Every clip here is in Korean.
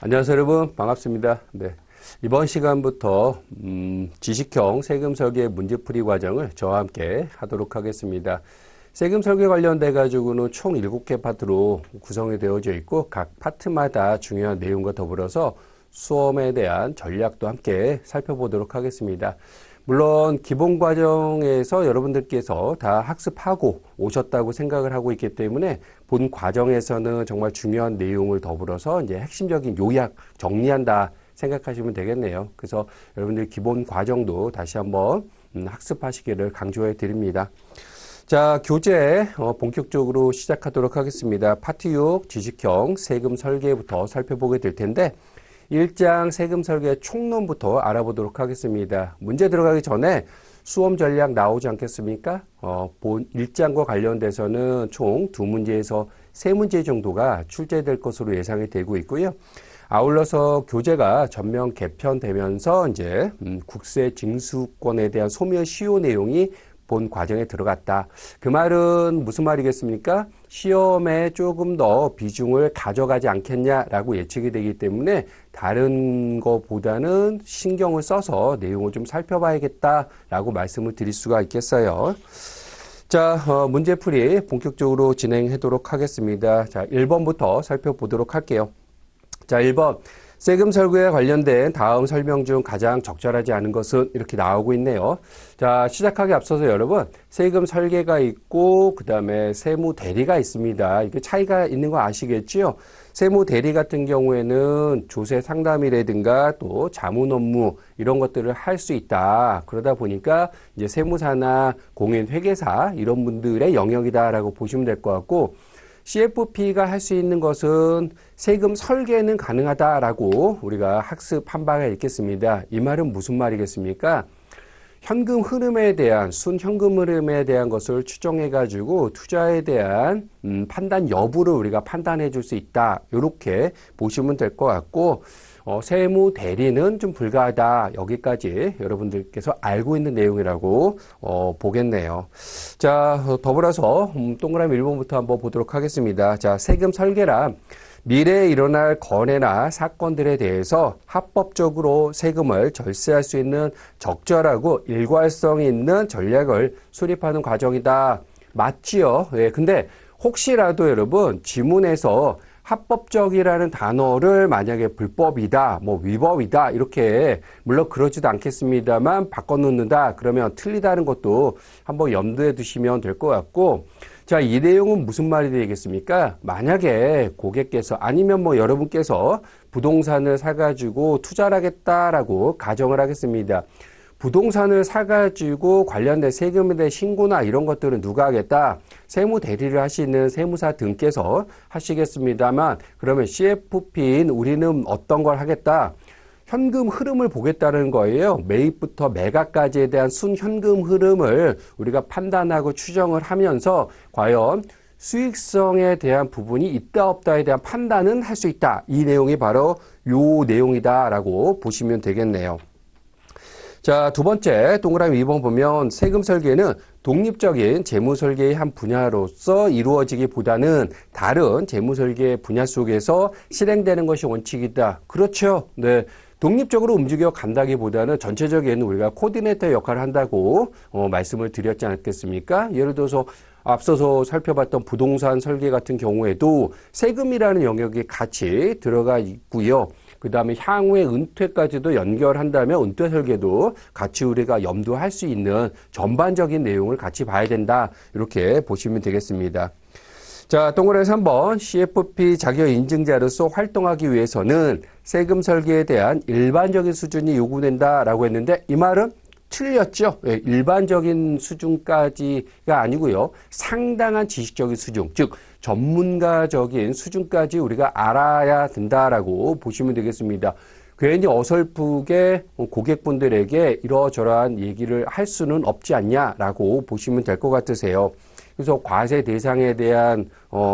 안녕하세요, 여러분. 반갑습니다. 네. 이번 시간부터 지식형 세금 설계 문제풀이 과정을 저와 함께 하도록 하겠습니다. 세금 설계 관련돼 가지고는 총 7개 파트로 구성이 되어져 있고 각 파트마다 중요한 내용과 더불어서 수험에 대한 전략도 함께 살펴보도록 하겠습니다. 물론 기본 과정에서 여러분들께서 다 학습하고 오셨다고 생각을 하고 있기 때문에 본 과정에서는 정말 중요한 내용을 더불어서 이제 핵심적인 요약 정리한다 생각하시면 되겠네요. 그래서 여러분들 기본 과정도 다시 한번 학습하시기를 강조해 드립니다. 자, 교재 본격적으로 시작하도록 하겠습니다. 파트 6 지식형 세금 설계부터 살펴보게 될 텐데 1장 세금 설계 총론부터 알아보도록 하겠습니다. 문제 들어가기 전에 수험 전략 나오지 않겠습니까? 본 1장과 관련돼서는 총 2문제에서 3문제 정도가 출제될 것으로 예상이 되고 있고요. 아울러서 교재가 전면 개편되면서 이제 국세 징수권에 대한 소멸 시효 내용이 본 과정에 들어갔다. 그 말은 무슨 말이겠습니까? 시험에 조금 더 비중을 가져가지 않겠냐라고 예측이 되기 때문에 다른 것보다는 신경을 써서 내용을 좀 살펴봐야겠다라고 말씀을 드릴 수가 있겠어요. 자, 문제풀이 본격적으로 진행하도록 하겠습니다. 자, 1번부터 살펴보도록 할게요. 자, 1번. 세금 설계에 관련된 다음 설명 중 가장 적절하지 않은 것은 이렇게 나오고 있네요. 자, 시작하기 앞서서 여러분, 세금 설계가 있고 그 다음에 세무 대리가 있습니다. 이게 차이가 있는 거 아시겠지요? 세무 대리 같은 경우에는 조세 상담이라든가 또 자문 업무 이런 것들을 할 수 있다. 그러다 보니까 이제 세무사나 공인 회계사 이런 분들의 영역이다라고 보시면 될 것 같고, CFP가 할 수 있는 것은 세금 설계는 가능하다라고 우리가 학습한 바가 있겠습니다. 이 말은 무슨 말이겠습니까? 현금 흐름에 대한, 순현금 흐름에 대한 것을 추정해가지고 투자에 대한 판단 여부를 우리가 판단해 줄 수 있다. 이렇게 보시면 될 것 같고, 세무 대리는 좀 불가하다. 여기까지 여러분들께서 알고 있는 내용이라고 보겠네요. 자, 더불어서 동그라미 1번부터 한번 보도록 하겠습니다. 자, 세금 설계란 미래에 일어날 거래나 사건들에 대해서 합법적으로 세금을 절세할 수 있는 적절하고 일괄성 있는 전략을 수립하는 과정이다. 맞지요? 예, 근데 혹시라도 여러분 지문에서 합법적이라는 단어를 만약에 불법이다, 뭐 위법이다 이렇게 물론 그러지도 않겠습니다만 바꿔놓는다 그러면 틀리다는 것도 한번 염두에 두시면 될 것 같고, 자, 이 내용은 무슨 말이 되겠습니까? 만약에 고객께서 아니면 뭐 여러분께서 부동산을 사가지고 투자를 하겠다라고 가정을 하겠습니다. 부동산을 사가지고 관련된 세금에 대한 신고나 이런 것들은 누가 하겠다? 세무 대리를 하시는 세무사 등께서 하시겠습니다만, 그러면 CFP인 우리는 어떤 걸 하겠다? 현금 흐름을 보겠다는 거예요. 매입부터 매각까지에 대한 순현금 흐름을 우리가 판단하고 추정을 하면서 과연 수익성에 대한 부분이 있다 없다에 대한 판단은 할 수 있다. 이 내용이 바로 요 내용이다라고 보시면 되겠네요. 자, 두 번째 동그라미 2번 보면 세금 설계는 독립적인 재무 설계의 한 분야로서 이루어지기보다는 다른 재무 설계 분야 속에서 실행되는 것이 원칙이다. 그렇죠. 네. 독립적으로 움직여 간다기보다는 전체적인 우리가 코디네이터 역할을 한다고 말씀을 드렸지 않겠습니까? 예를 들어서 앞서서 살펴봤던 부동산 설계 같은 경우에도 세금이라는 영역이 같이 들어가 있고요. 그 다음에 향후의 은퇴까지도 연결한다면 은퇴 설계도 같이 우리가 염두할 수 있는 전반적인 내용을 같이 봐야 된다. 이렇게 보시면 되겠습니다. 자, 동그라미 3번 CFP 자격 인증자로서 활동하기 위해서는 세금 설계에 대한 일반적인 수준이 요구된다라고 했는데 이 말은 틀렸죠. 예, 일반적인 수준까지가 아니고요. 상당한 지식적인 수준, 즉 전문가적인 수준까지 우리가 알아야 된다라고 보시면 되겠습니다. 괜히 어설프게 고객분들에게 이러저러한 얘기를 할 수는 없지 않냐라고 보시면 될 것 같으세요. 그래서 과세 대상에 대한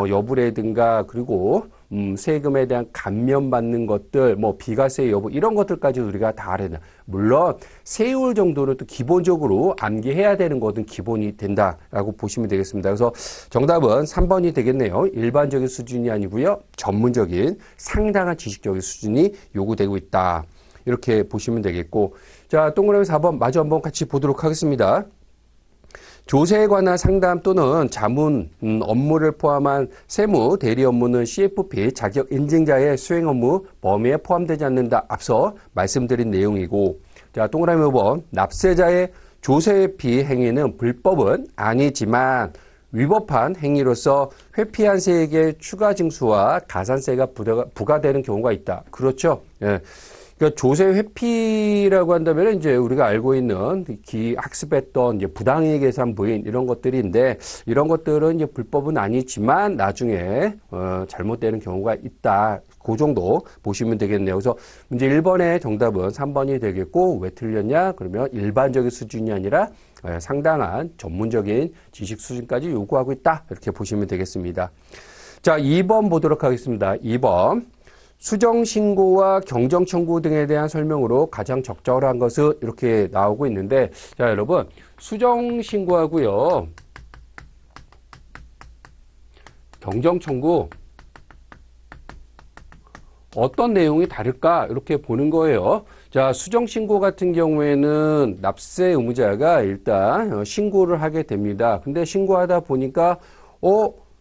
여부라든가 그리고 세금에 대한 감면받는 것들, 뭐 비과세 여부 이런 것들까지 우리가 다 알아야 된다. 물론 세율 정도는 또 기본적으로 암기해야 되는 것은 기본이 된다라고 보시면 되겠습니다. 그래서 정답은 3번이 되겠네요. 일반적인 수준이 아니고요. 전문적인 상당한 지식적인 수준이 요구되고 있다. 이렇게 보시면 되겠고, 자, 동그라미 4번 마저 한번 같이 보도록 하겠습니다. 조세에 관한 상담 또는 자문 업무를 포함한 세무 대리 업무는 CFP 자격 인증자의 수행 업무 범위에 포함되지 않는다. 앞서 말씀드린 내용이고, 자, 동그라미 5번 납세자의 조세회피 행위는 불법은 아니지만 위법한 행위로서 회피한 세액의 추가 징수와 가산세가 부과되는 경우가 있다. 그렇죠? 예. 그러니까 조세 회피라고 한다면 이제 우리가 알고 있는 학습했던 이제 부당이익 계산 부인 이런 것들인데, 이런 것들은 이제 불법은 아니지만 나중에 잘못되는 경우가 있다. 그 정도 보시면 되겠네요. 그래서 문제 1번의 정답은 3번이 되겠고, 왜 틀렸냐? 그러면 일반적인 수준이 아니라 상당한 전문적인 지식 수준까지 요구하고 있다. 이렇게 보시면 되겠습니다. 자, 2번 보도록 하겠습니다. 2번. 수정신고와 경정청구 등에 대한 설명으로 가장 적절한 것은 이렇게 나오고 있는데, 자, 여러분, 수정신고하고요, 경정청구, 어떤 내용이 다를까? 이렇게 보는 거예요. 자, 수정신고 같은 경우에는 납세 의무자가 일단 신고를 하게 됩니다. 근데 신고하다 보니까,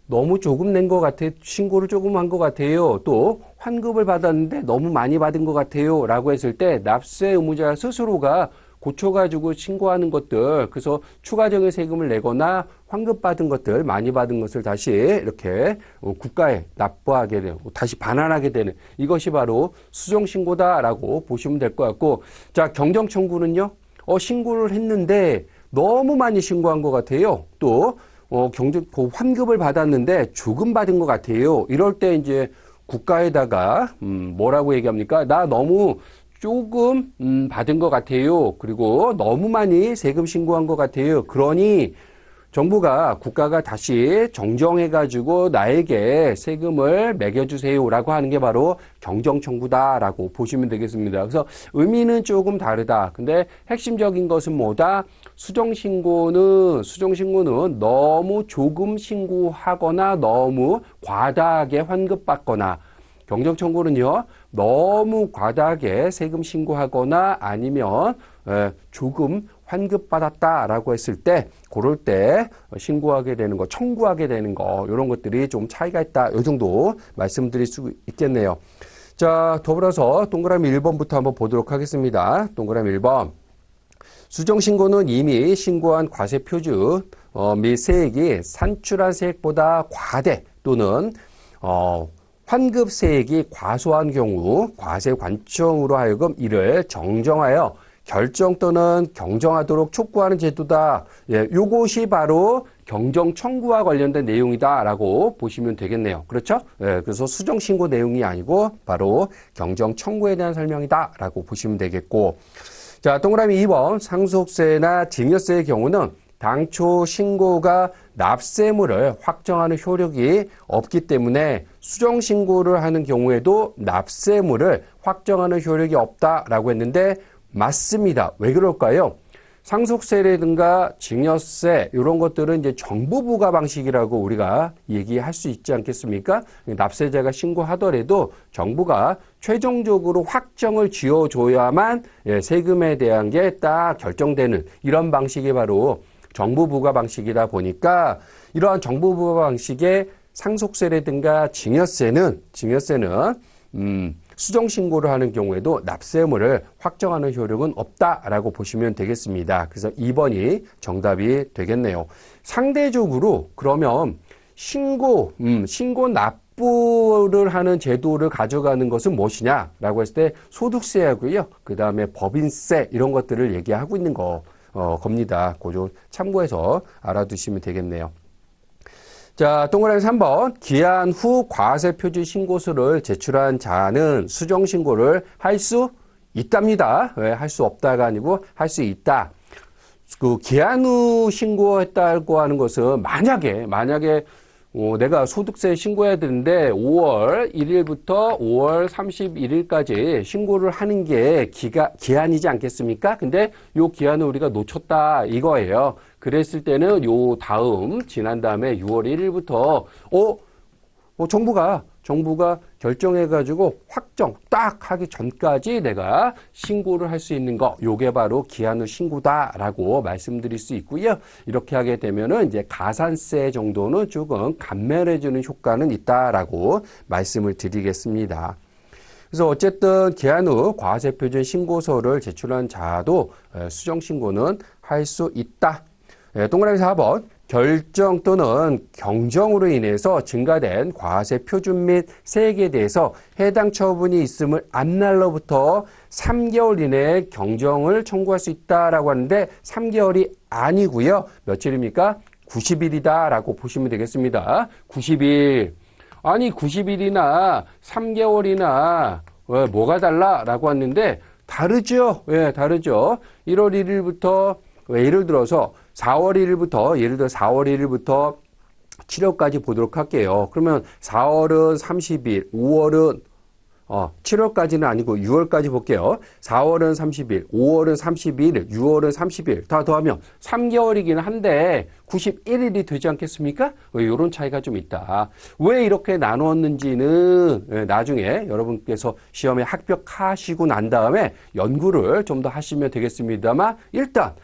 너무 조금 낸 것 같아. 신고를 조금 한 것 같아요. 또 환급을 받았는데 너무 많이 받은 것 같아요. 라고 했을 때 납세 의무자 스스로가 고쳐가지고 신고하는 것들, 그래서 추가적인 세금을 내거나 환급받은 것들, 많이 받은 것을 다시 이렇게 국가에 납부하게 되고 다시 반환하게 되는, 이것이 바로 수정신고다라고 보시면 될 것 같고, 자, 경정청구는요, 신고를 했는데 너무 많이 신고한 것 같아요. 또 환급을 받았는데 조금 받은 것 같아요. 이럴 때 이제 국가에다가 뭐라고 얘기합니까? 나 너무 조금 받은 것 같아요. 그리고 너무 많이 세금 신고한 것 같아요. 그러니 정부가, 국가가 다시 정정해가지고 나에게 세금을 매겨주세요라고 하는 게 바로 경정청구다라고 보시면 되겠습니다. 그래서 의미는 조금 다르다. 근데 핵심적인 것은 뭐다? 수정신고는 너무 조금 신고하거나 너무 과다하게 환급받거나, 경정청구는요, 너무 과다하게 세금 신고하거나 아니면 조금 환급받았다라고 했을 때, 그럴 때 신고하게 되는 거, 청구하게 되는 거, 이런 것들이 좀 차이가 있다. 이 정도 말씀드릴 수 있겠네요. 자, 더불어서 동그라미 1번부터 한번 보도록 하겠습니다. 동그라미 1번. 수정신고는 이미 신고한 과세 표준 및 세액이 산출한 세액보다 과대 또는 환급세액이 과소한 경우 과세관청으로 하여금 이를 정정하여 결정 또는 경정하도록 촉구하는 제도다. 예, 요것이 바로 경정청구와 관련된 내용이다라고 보시면 되겠네요. 그렇죠? 예, 그래서 수정신고 내용이 아니고 바로 경정청구에 대한 설명이다라고 보시면 되겠고, 자, 동그라미 2번 상속세나 증여세의 경우는 당초 신고가 납세물을 확정하는 효력이 없기 때문에 수정신고를 하는 경우에도 납세물을 확정하는 효력이 없다라고 했는데 맞습니다. 왜 그럴까요? 상속세라든가 증여세 이런 것들은 이제 정부 부과 방식이라고 우리가 얘기할 수 있지 않겠습니까? 납세자가 신고하더라도 정부가 최종적으로 확정을 지어줘야만 세금에 대한 게 딱 결정되는 이런 방식이 바로 정부 부과 방식이다 보니까, 이러한 정부 부과 방식의 상속세라든가 증여세는 수정신고를 하는 경우에도 납세물을 확정하는 효력은 없다라고 보시면 되겠습니다. 그래서 2번이 정답이 되겠네요. 상대적으로 그러면 신고 납부를 하는 제도를 가져가는 것은 무엇이냐라고 했을 때 소득세하고요, 그 다음에 법인세 이런 것들을 얘기하고 있는 겁니다. 그거 좀 참고해서 알아두시면 되겠네요. 자, 동그라미 3번. 기한 후 과세 표준 신고서를 제출한 자는 수정 신고를 할 수 있답니다. 왜 할 수 없다가 아니고 할 수 있다. 그 기한 후 신고했다고 하는 것은 만약에 내가 소득세 신고해야 되는데 5월 1일부터 5월 31일까지 신고를 하는 게 기한이지 않겠습니까? 근데 요 기한을 우리가 놓쳤다 이거예요. 그랬을 때는 요 다음 지난 다음에 6월 1일부터 정부가 결정해가지고 확정 딱 하기 전까지 내가 신고를 할 수 있는 거, 요게 바로 기한 후 신고다라고 말씀드릴 수 있고요. 이렇게 하게 되면은 이제 가산세 정도는 조금 감면해주는 효과는 있다라고 말씀을 드리겠습니다. 그래서 어쨌든 기한 후 과세표준 신고서를 제출한 자도 수정 신고는 할 수 있다. 동그라미 4번. 결정 또는 경정으로 인해서 증가된 과세 표준 및 세액에 대해서 해당 처분이 있음을 안 날로부터 3개월 이내에 경정을 청구할 수 있다라고 하는데 3개월이 아니고요. 며칠입니까? 90일이다라고 보시면 되겠습니다. 90일. 아니 90일이나 3개월이나 뭐가 달라라고 했는데 다르죠. 예, 다르죠. 1월 1일부터 예를 들어서 4월 1일부터 7월까지 보도록 할게요. 그러면 4월은 30일, 5월은 7월까지는 아니고 6월까지 볼게요. 4월은 30일, 5월은 30일, 6월은 30일 다 더하면 3개월이긴 한데 91일이 되지 않겠습니까? 이런 차이가 좀 있다. 왜 이렇게 나누었는지는 나중에 여러분께서 시험에 합격하시고 난 다음에 연구를 좀 더 하시면 되겠습니다만 일단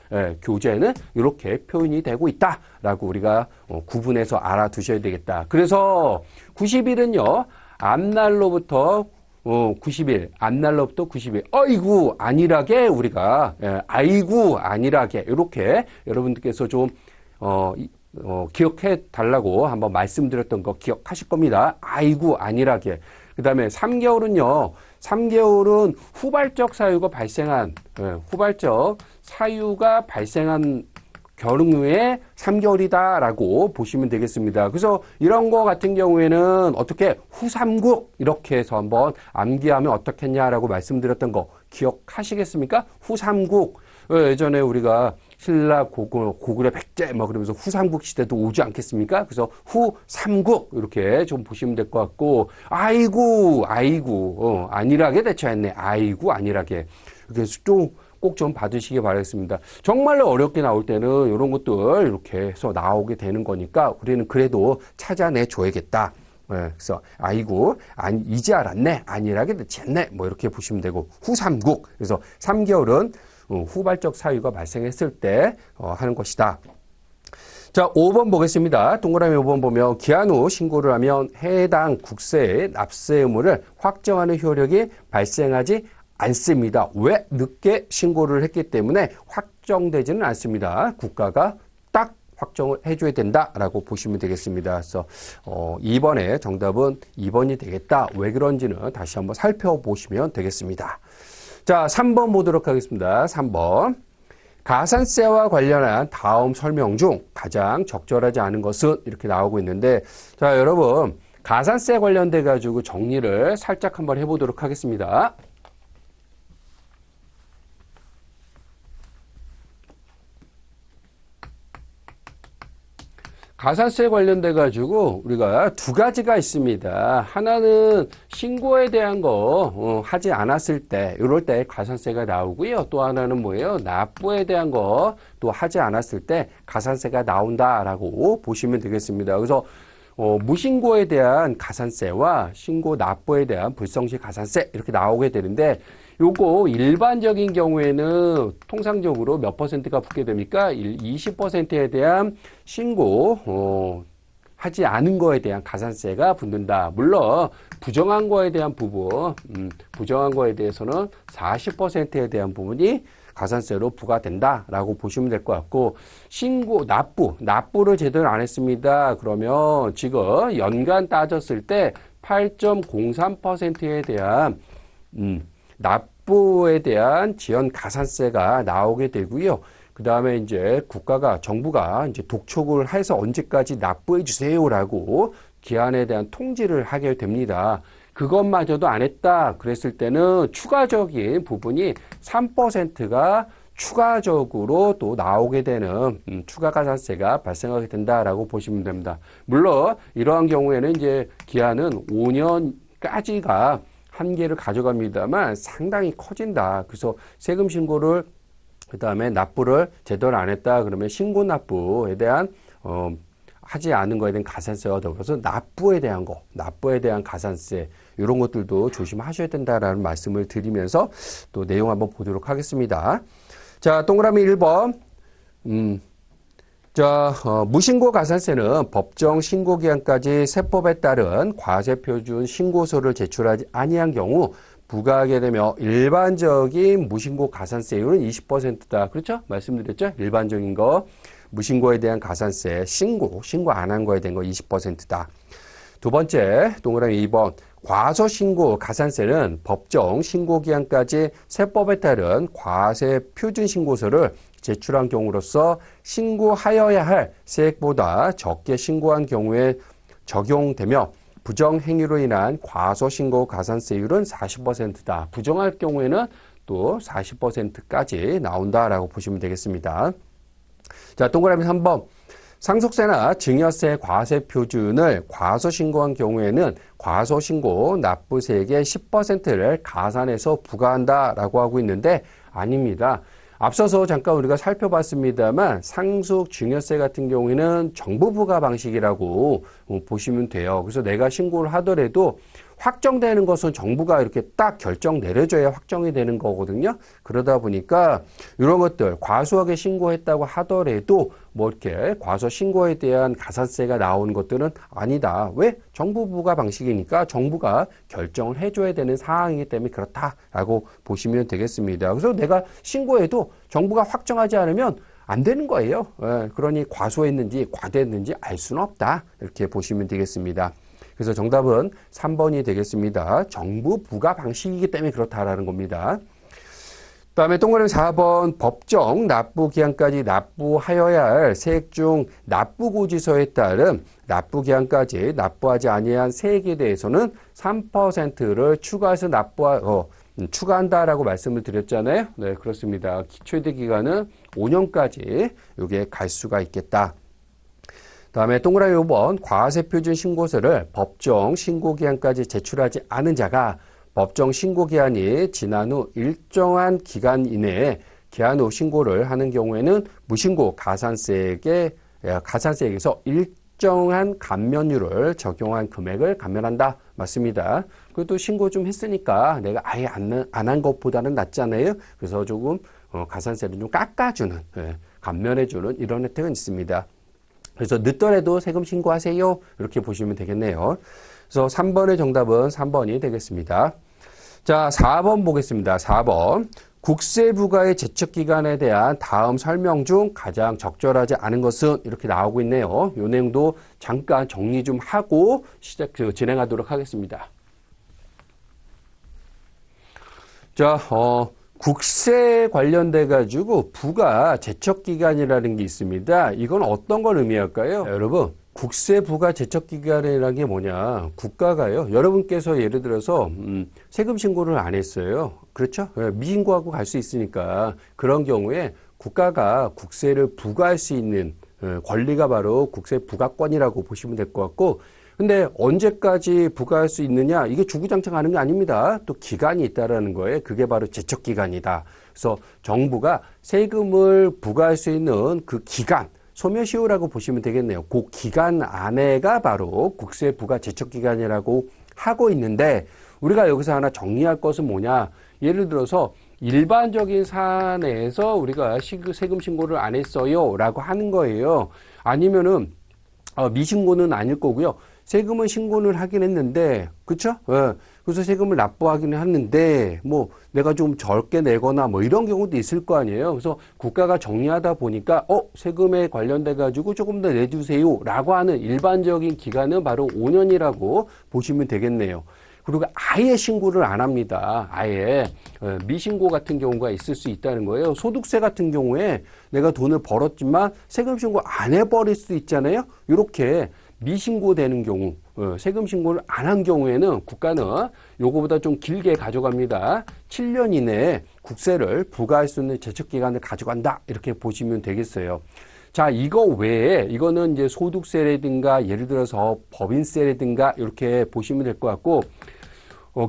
교재는 이렇게 표현이 되고 있다라고 우리가 구분해서 알아두셔야 되겠다. 그래서 90일은요. 앞날로부터 90일, 앞날로부터 90일. 아이고, 안일하게 우리가, 아이고, 안일하게. 이렇게 여러분들께서 좀, 기억해 달라고 한번 말씀드렸던 거 기억하실 겁니다. 아이고, 안일하게. 그 다음에 3개월은요, 3개월은 후발적 사유가 발생한 경우에 3개월이다라고 보시면 되겠습니다. 그래서 이런 거 같은 경우에는 어떻게 후삼국 이렇게 해서 한번 암기하면 어떻겠냐라고 말씀드렸던 거 기억하시겠습니까? 후삼국. 예전에 우리가 신라 고구려 백제 그러면서 후삼국 시대도 오지 않겠습니까? 그래서 후삼국 이렇게 좀 보시면 될 것 같고 아이고 안일하게 대처했네. 아이고 안일하게. 그래서 꼭 좀 봐주시기 바라겠습니다. 정말로 어렵게 나올 때는 이런 것들 이렇게 해서 나오게 되는 거니까 우리는 그래도 찾아내 줘야겠다. 그래서 아이고 이제 알았네. 안일하게 대처했네. 이렇게 보시면 되고 후삼국. 그래서 3개월은 후발적 사유가 발생했을 때 하는 것이다. 자, 5번 보겠습니다. 동그라미 5번 보면 기한 후 신고를 하면 해당 국세의 납세 의무를 확정하는 효력이 발생하지 않습니다. 왜? 늦게 신고를 했기 때문에 확정되지는 않습니다. 국가가 딱 확정을 해줘야 된다라고 보시면 되겠습니다. 그래서 2번의 정답은 2번이 되겠다. 왜 그런지는 다시 한번 살펴보시면 되겠습니다. 자, 3번 보도록 하겠습니다. 3번. 가산세와 관련한 다음 설명 중 가장 적절하지 않은 것은 이렇게 나오고 있는데 자, 여러분 가산세 관련돼 가지고 정리를 살짝 한번 해보도록 하겠습니다. 가산세 관련돼 가지고 우리가 두 가지가 있습니다. 하나는 신고에 대한 거 하지 않았을 때 이럴 때 가산세가 나오고요. 또 하나는 뭐예요? 납부에 대한 거 또 하지 않았을 때 가산세가 나온다라고 보시면 되겠습니다. 그래서 무신고에 대한 가산세와 신고 납부에 대한 불성시 가산세 이렇게 나오게 되는데 요거 일반적인 경우에는 통상적으로 몇 퍼센트가 붙게 됩니까? 20%에 대한 신고 하지 않은 거에 대한 가산세가 붙는다. 물론 부정한 거에 대한 부분, 부정한 거에 대해서는 40%에 대한 부분이 가산세로 부과된다라고 보시면 될 것 같고 신고, 납부를 제대로 안 했습니다. 그러면 지금 연간 따졌을 때 8.03%에 대한 납부에 대한 지연 가산세가 나오게 되고요. 그 다음에 이제 정부가 이제 독촉을 해서 언제까지 납부해 주세요라고 기한에 대한 통지를 하게 됩니다. 그것마저도 안 했다 그랬을 때는 추가적인 부분이 3%가 추가적으로 또 나오게 되는 추가 가산세가 발생하게 된다라고 보시면 됩니다. 물론 이러한 경우에는 이제 기한은 5년까지가 한계를 가져갑니다만 상당히 커진다. 그래서 세금 신고를 그다음에 납부를 제대로 안 했다 그러면 신고 납부에 대한 하지 않은 거에 대한 가산세와 더불어서 납부에 대한 가산세 이런 것들도 조심하셔야 된다라는 말씀을 드리면서 또 내용 한번 보도록 하겠습니다. 자, 동그라미 1번. 무신고 가산세는 법정 신고 기한까지 세법에 따른 과세표준 신고서를 제출하지 아니한 경우 부과하게 되며 일반적인 무신고 가산세율은 20%다. 그렇죠? 말씀드렸죠? 일반적인 거. 무신고에 대한 가산세, 신고 안 한 거에 대한 거 20%다. 두 번째, 동그라미 2번. 과소신고 가산세는 법정 신고기한까지 세법에 따른 과세 표준 신고서를 제출한 경우로서 신고하여야 할 세액보다 적게 신고한 경우에 적용되며 부정행위로 인한 과소신고 가산세율은 40%다. 부정할 경우에는 또 40%까지 나온다라고 보시면 되겠습니다. 자, 동그라미 3번. 상속세나 증여세 과세 표준을 과소신고한 경우에는 과소신고 납부세액의 10%를 가산해서 부과한다라고 하고 있는데 아닙니다. 앞서서 잠깐 우리가 살펴봤습니다만 상속 증여세 같은 경우에는 정부 부과 방식이라고 보시면 돼요. 그래서 내가 신고를 하더라도 확정되는 것은 정부가 이렇게 딱 결정 내려줘야 확정이 되는 거거든요. 그러다 보니까 이런 것들 과소하게 신고했다고 하더라도 뭐 이렇게 과소 신고에 대한 가산세가 나오는 것들은 아니다. 왜? 정부 부과 방식이니까 정부가 결정을 해줘야 되는 상황이기 때문에 그렇다라고 보시면 되겠습니다. 그래서 내가 신고해도 정부가 확정하지 않으면 안 되는 거예요. 그러니 과소했는지 과대했는지 알 수는 없다. 이렇게 보시면 되겠습니다. 그래서 정답은 3번이 되겠습니다. 정부 부과 방식이기 때문에 그렇다라는 겁니다. 그다음에 동그라미 4번 법정 납부 기한까지 납부하여야 할 세액 중 납부고지서에 따른 납부 기한까지 납부하지 아니한 세액에 대해서는 3%를 추가해서 추가한다라고 말씀을 드렸잖아요. 네, 그렇습니다. 최대 기간은 5년까지 이게 갈 수가 있겠다. 다음에 동그라미 5번 과세표준 신고서를 법정 신고기한까지 제출하지 않은 자가 법정 신고기한이 지난 후 일정한 기간 이내에 기한 후 신고를 하는 경우에는 무신고 가산세액에서 일정한 감면율을 적용한 금액을 감면한다. 맞습니다. 그것도 신고 좀 했으니까 내가 아예 안 한 것보다는 낫잖아요. 그래서 조금 가산세를 좀 깎아주는, 감면해주는 이런 혜택은 있습니다. 그래서 늦더라도 세금 신고하세요. 이렇게 보시면 되겠네요. 그래서 3번의 정답은 3번이 되겠습니다. 자, 4번 보겠습니다. 4번. 국세 부과의 제척 기간에 대한 다음 설명 중 가장 적절하지 않은 것은 이렇게 나오고 있네요. 이 내용도 잠깐 정리 좀 하고 진행하도록 하겠습니다. 자, 국세 관련돼 가지고 부가 제척 기간이라는 게 있습니다. 이건 어떤 걸 의미할까요? 여러분, 국세 부가 제척 기간이라는 게 뭐냐? 국가가요. 여러분께서 예를 들어서 세금 신고를 안 했어요. 그렇죠? 미신고하고 갈 수 있으니까 그런 경우에 국가가 국세를 부과할 수 있는 권리가 바로 국세 부과권이라고 보시면 될 것 같고, 근데 언제까지 부과할 수 있느냐? 이게 주구장창 하는 게 아닙니다. 또 기간이 있다라는 거예요. 그게 바로 제척 기간이다. 그래서 정부가 세금을 부과할 수 있는 그 기간, 소멸시효라고 보시면 되겠네요. 그 기간 안에가 바로 국세 부과 제척 기간이라고 하고 있는데, 우리가 여기서 하나 정리할 것은 뭐냐? 예를 들어서 일반적인 사안에서 우리가 세금 신고를 안 했어요 라고 하는 거예요. 아니면은 미신고는 아닐 거고요. 세금은 신고를 하긴 했는데, 그쵸? 그래서 세금을 납부하기는 했는데, 뭐, 내가 좀 적게 내거나 뭐 이런 경우도 있을 거 아니에요. 그래서 국가가 정리하다 보니까, 세금에 관련돼가지고 조금 더 내주세요. 라고 하는 일반적인 기간은 바로 5년이라고 보시면 되겠네요. 그리고 아예 신고를 안 합니다. 아예 미신고 같은 경우가 있을 수 있다는 거예요. 소득세 같은 경우에 내가 돈을 벌었지만 세금 신고 안 해버릴 수도 있잖아요. 이렇게 미신고되는 경우, 세금 신고를 안 한 경우에는 국가는 요거보다 좀 길게 가져갑니다. 7년 이내에 국세를 부과할 수 있는 제척기간을 가져간다. 이렇게 보시면 되겠어요. 자, 이거 외에 이거는 이제 소득세라든가 예를 들어서 법인세라든가 이렇게 보시면 될 것 같고,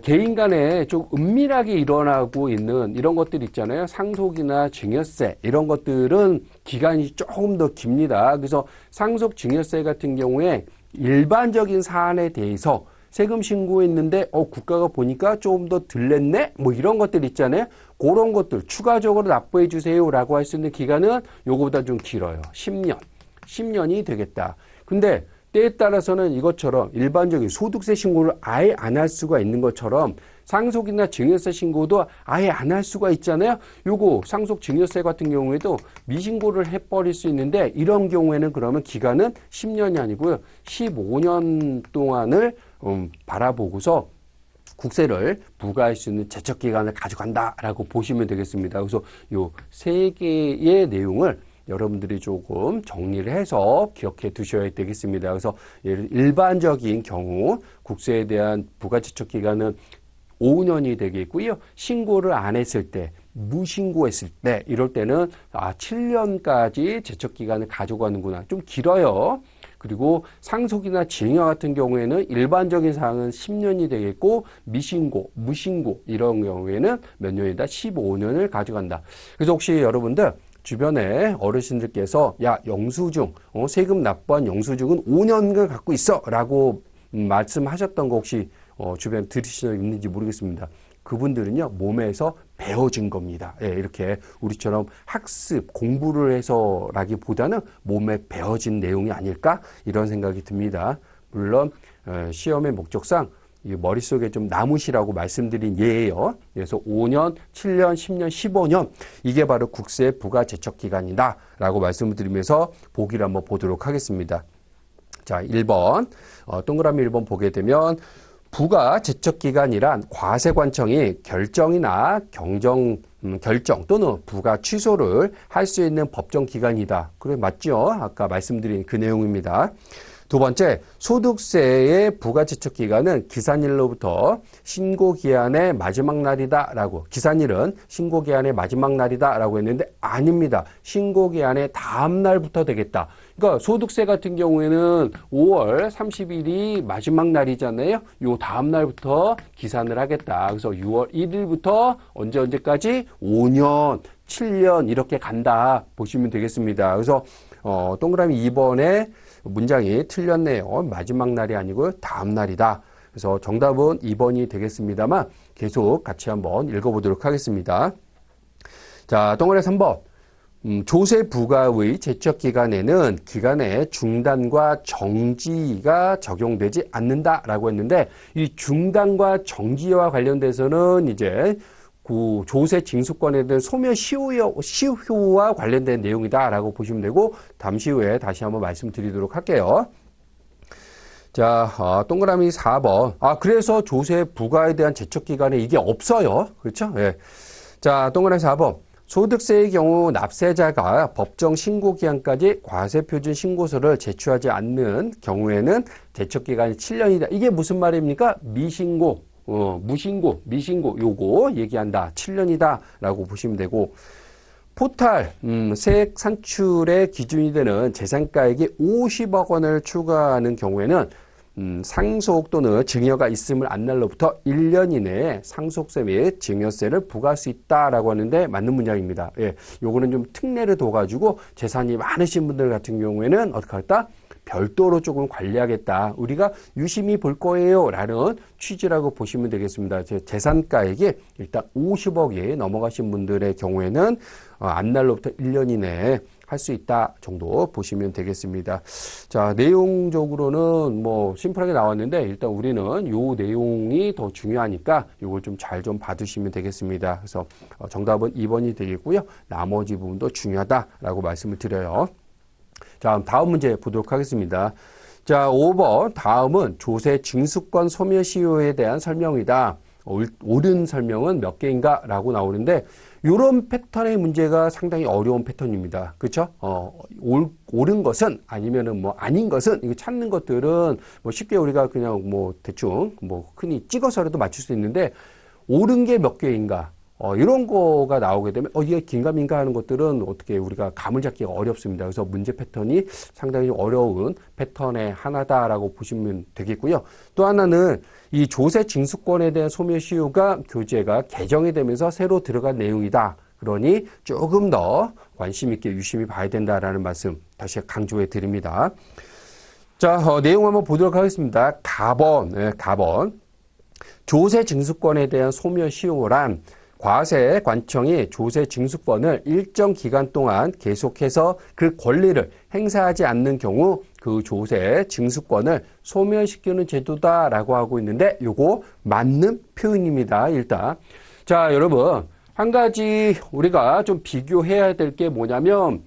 개인 간에 좀 은밀하게 일어나고 있는 이런 것들 있잖아요. 상속이나 증여세 이런 것들은 기간이 조금 더 깁니다. 그래서 상속 증여세 같은 경우에 일반적인 사안에 대해서 세금 신고했는데 국가가 보니까 조금 더 덜 냈네? 뭐 이런 것들 있잖아요. 그런 것들 추가적으로 납부해 주세요 라고 할 수 있는 기간은 요거보다 좀 길어요. 10년이 되겠다. 근데 때에 따라서는 이것처럼 일반적인 소득세 신고를 아예 안 할 수가 있는 것처럼 상속이나 증여세 신고도 아예 안 할 수가 있잖아요. 요거 상속 증여세 같은 경우에도 미신고를 해버릴 수 있는데 이런 경우에는 그러면 기간은 10년이 아니고요. 15년 동안을 바라보고서 국세를 부과할 수 있는 제척기간을 가져간다라고 보시면 되겠습니다. 그래서 요 세 개의 내용을 여러분들이 조금 정리를 해서 기억해 두셔야 되겠습니다. 그래서 일반적인 경우 국세에 대한 부가제척 기간은 5년이 되겠고요. 신고를 안 했을 때, 무신고했을 때 이럴 때는 7년까지 제척 기간을 가져가는구나. 좀 길어요. 그리고 상속이나 증여 같은 경우에는 일반적인 사항은 10년이 되겠고 미신고, 무신고 이런 경우에는 몇 년이다? 15년을 가져간다. 그래서 혹시 여러분들 주변에 어르신들께서 야 영수증 세금 납부한 영수증은 5년을 갖고 있어 라고 말씀하셨던 거 혹시 주변에 들으신 적 있는지 모르겠습니다. 그분들은요 몸에서 배워진 겁니다. 예, 이렇게 우리처럼 학습 공부를 해서라기보다는 몸에 배워진 내용이 아닐까 이런 생각이 듭니다. 물론 시험의 목적상 머릿속에 좀 남으시라고 말씀드린 예예요. 그래서 5년, 7년, 10년, 15년 이게 바로 국세 부가 제척 기간이다 라고 말씀을 드리면서 보기를 한번 보도록 하겠습니다. 자, 1번 동그라미 1번 보게 되면 부가 제척 기간이란 과세관청이 결정이나 결정 또는 부가 취소를 할 수 있는 법정 기간이다. 그래 맞죠? 아까 말씀드린 그 내용입니다. 두 번째, 소득세의 부가제척 기간은 기산일로부터 신고기한의 마지막 날이다라고. 기산일은 신고기한의 마지막 날이다라고 했는데 아닙니다. 신고기한의 다음 날부터 되겠다. 그러니까 소득세 같은 경우에는 5월 30일이 마지막 날이잖아요. 요 다음 날부터 기산을 하겠다. 그래서 6월 1일부터 언제까지 5년, 7년 이렇게 간다 보시면 되겠습니다. 그래서 동그라미 2번에 문장이 틀렸네요. 마지막 날이 아니고 다음 날이다. 그래서 정답은 2번이 되겠습니다만 계속 같이 한번 읽어보도록 하겠습니다. 자, 동그라미 3번. 조세 부과의 제척 기간에는 기간의 중단과 정지가 적용되지 않는다라고 했는데 이 중단과 정지와 관련돼서는 이제 그 조세 징수권에 대한 소멸시효와 관련된 내용이다라고 보시면 되고 잠시 후에 다시 한번 말씀드리도록 할게요. 자, 동그라미 4번. 그래서 조세 부과에 대한 제척 기간에 이게 없어요. 그렇죠? 예. 자, 동그라미 4번. 소득세의 경우 납세자가 법정 신고 기한까지 과세표준 신고서를 제출하지 않는 경우에는 제척 기간이 7년이다. 이게 무슨 말입니까? 미신고. 무신고, 미신고 요거 얘기한다. 7년이다 라고 보시면 되고 포탈 세액 산출의 기준이 되는 재산가액이 50억 원을 추가하는 경우에는 상속 또는 증여가 있음을 안 날로부터 1년 이내에 상속세 및 증여세를 부과할 수 있다라고 하는데 맞는 문장입니다. 예, 요거는 좀 특례를 둬가지고 재산이 많으신 분들 같은 경우에는 어떻게 할까? 별도로 조금 관리하겠다. 우리가 유심히 볼 거예요. 라는 취지라고 보시면 되겠습니다. 재산가액이 일단 50억이 넘어가신 분들의 경우에는 안날로부터 1년 이내에 할 수 있다 정도 보시면 되겠습니다. 자, 내용적으로는 뭐 심플하게 나왔는데 일단 우리는 요 내용이 더 중요하니까 요걸 좀 잘 좀 봐두시면 되겠습니다. 그래서 정답은 2번이 되겠고요. 나머지 부분도 중요하다라고 말씀을 드려요. 자, 다음 문제 보도록 하겠습니다. 자, 5번. 다음은 조세 징수권 소멸시효에 대한 설명이다. 옳은 설명은 몇 개인가 라고 나오는데 이런 패턴의 문제가 상당히 어려운 패턴입니다. 그렇죠? 옳은 것은 아니면은 뭐 아닌 것은 이거 찾는 것들은 뭐 쉽게 우리가 그냥 뭐 대충 뭐 흔히 찍어서라도 맞출 수 있는데 옳은 게 몇 개인가 이런 거가 나오게 되면 이게 긴가민가 하는 것들은 어떻게 우리가 감을 잡기가 어렵습니다. 그래서 문제 패턴이 상당히 어려운 패턴의 하나다라고 보시면 되겠고요. 또 하나는 이 조세 징수권에 대한 소멸시효가 교재가 개정이 되면서 새로 들어간 내용이다. 그러니 조금 더 관심 있게 유심히 봐야 된다라는 말씀 다시 강조해 드립니다. 자, 내용 한번 보도록 하겠습니다. 가번. 조세 징수권에 대한 소멸시효란 과세 관청이 조세 징수권을 일정 기간 동안 계속해서 그 권리를 행사하지 않는 경우 그 조세 징수권을 소멸시키는 제도다라고 하고 있는데 요거 맞는 표현입니다. 일단 자 여러분 한 가지 우리가 좀 비교해야 될 게 뭐냐면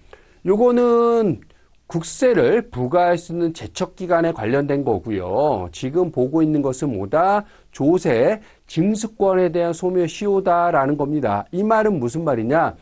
요거는 국세를 부과할 수 있는 제척기간에 관련된 거고요. 지금 보고 있는 것은 뭐다? 조세 징수권에 대한 소멸시효다라는 겁니다. 이 말은 무슨 말이냐?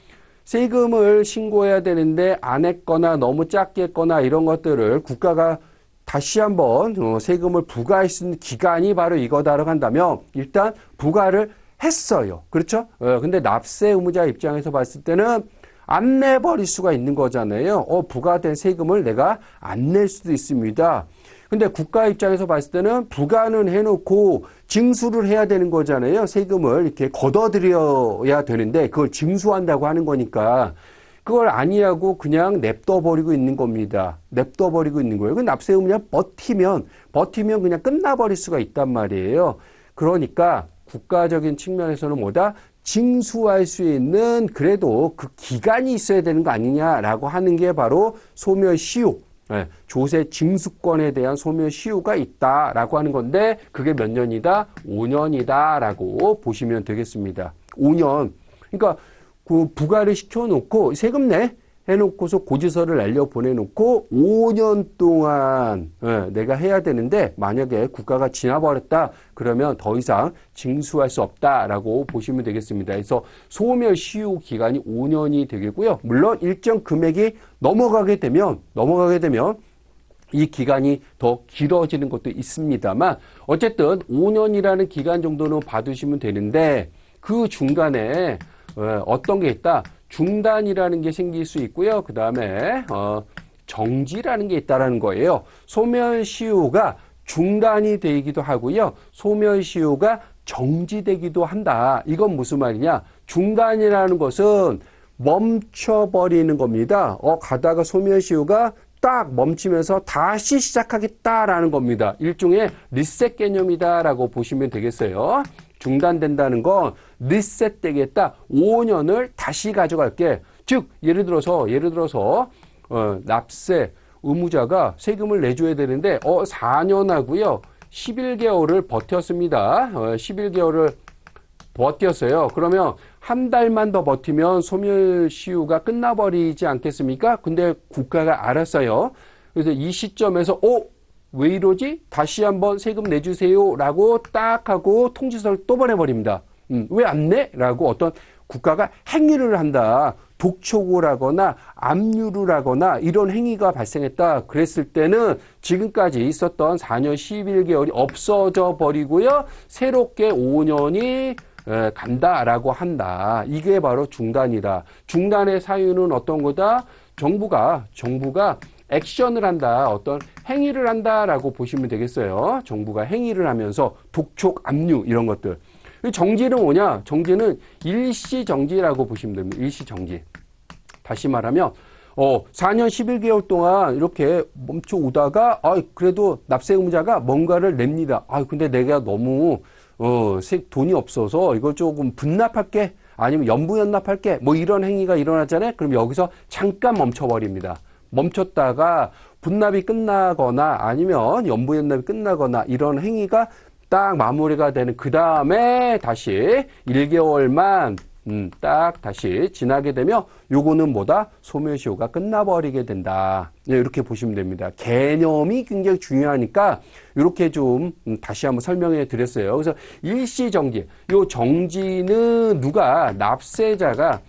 세금을 신고해야 되는데 안 했거나 너무 작게 했거나 이런 것들을 국가가 다시 한번 세금을 부과할 수 있는 기간이 바로 이거다라고 한다면 일단 부과를 했어요. 그렇죠? 근데 납세 의무자 입장에서 봤을 때는 안 내버릴 수가 있는 거잖아요. 부과된 세금을 내가 안 낼 수도 있습니다. 근데 국가 입장에서 봤을 때는 부과는 해놓고 징수를 해야 되는 거잖아요. 세금을 이렇게 걷어들여야 되는데 그걸 징수한다고 하는 거니까 그걸 아니하고 그냥 냅둬버리고 있는 겁니다. 냅둬버리고 있는 거예요. 그 납세 의무자 버티면 그냥 끝나버릴 수가 있단 말이에요. 그러니까 국가적인 측면에서는 뭐다? 징수할 수 있는 그래도 그 기간이 있어야 되는 거 아니냐라고 하는 게 바로 소멸시효, 조세 징수권에 대한 소멸시효가 있다라고 하는 건데 그게 몇 년이다? 5년이다라고 보시면 되겠습니다. 5년. 그러니까 그 부과를 시켜놓고 세금 내 해놓고서 고지서를 날려 보내놓고 5년 동안 내가 해야 되는데 만약에 국가가 지나버렸다 그러면 더 이상 징수할 수 없다라고 보시면 되겠습니다. 그래서 소멸시효 기간이 5년이 되겠고요. 물론 일정 금액이 넘어가게 되면 이 기간이 더 길어지는 것도 있습니다만 어쨌든 5년이라는 기간 정도는 봐두시면 되는데 그 중간에 어떤 게 있다? 중단이라는 게 생길 수 있고요. 그 다음에 정지라는 게 있다라는 거예요. 소멸시효가 중단이 되기도 하고요. 소멸시효가 정지되기도 한다. 이건 무슨 말이냐? 중단이라는 것은 멈춰버리는 겁니다. 가다가 소멸시효가 딱 멈추면서 다시 시작하겠다라는 겁니다. 일종의 리셋 개념이다라고 보시면 되겠어요. 중단된다는 건 리셋 되겠다. 5년을 다시 가져갈게. 즉 예를 들어서 납세 의무자가 세금을 내줘야 되는데 4년 하고요. 11개월을 버텼습니다. 11개월을 버텼어요. 그러면 한 달만 더 버티면 소멸시효가 끝나버리지 않겠습니까? 근데 국가가 알았어요. 그래서 이 시점에서 왜 이러지? 다시 한번 세금 내주세요 라고 딱 하고 통지서를 또 보내버립니다. 왜 안 내? 라고 어떤 국가가 행위를 한다. 독촉을 하거나 압류를 하거나 이런 행위가 발생했다. 그랬을 때는 지금까지 있었던 4년 11개월이 없어져 버리고요. 새롭게 5년이 간다라고 한다. 이게 바로 중단이다. 중단의 사유는 어떤 거다? 정부가 액션을 한다. 어떤 행위를 한다라고 보시면 되겠어요. 정부가 행위를 하면서 독촉, 압류 이런 것들. 정지는 뭐냐? 정지는 일시정지라고 보시면 됩니다. 일시정지. 다시 말하면 4년 11개월 동안 이렇게 멈춰 오다가 그래도 납세 의무자가 뭔가를 냅니다. 근데 내가 너무 돈이 없어서 이걸 조금 분납할게. 아니면 연부연납할게. 뭐 이런 행위가 일어나잖아요. 그럼 여기서 잠깐 멈춰버립니다. 멈췄다가 분납이 끝나거나 아니면 연부연납이 끝나거나 이런 행위가 딱 마무리가 되는 그 다음에 다시 1개월만 딱 다시 지나게 되면 요거는 뭐다? 소멸시효가 끝나버리게 된다. 네, 이렇게 보시면 됩니다. 개념이 굉장히 중요하니까 이렇게 좀 다시 한번 설명해 드렸어요. 그래서 일시정지, 요 정지는 누가 납세자가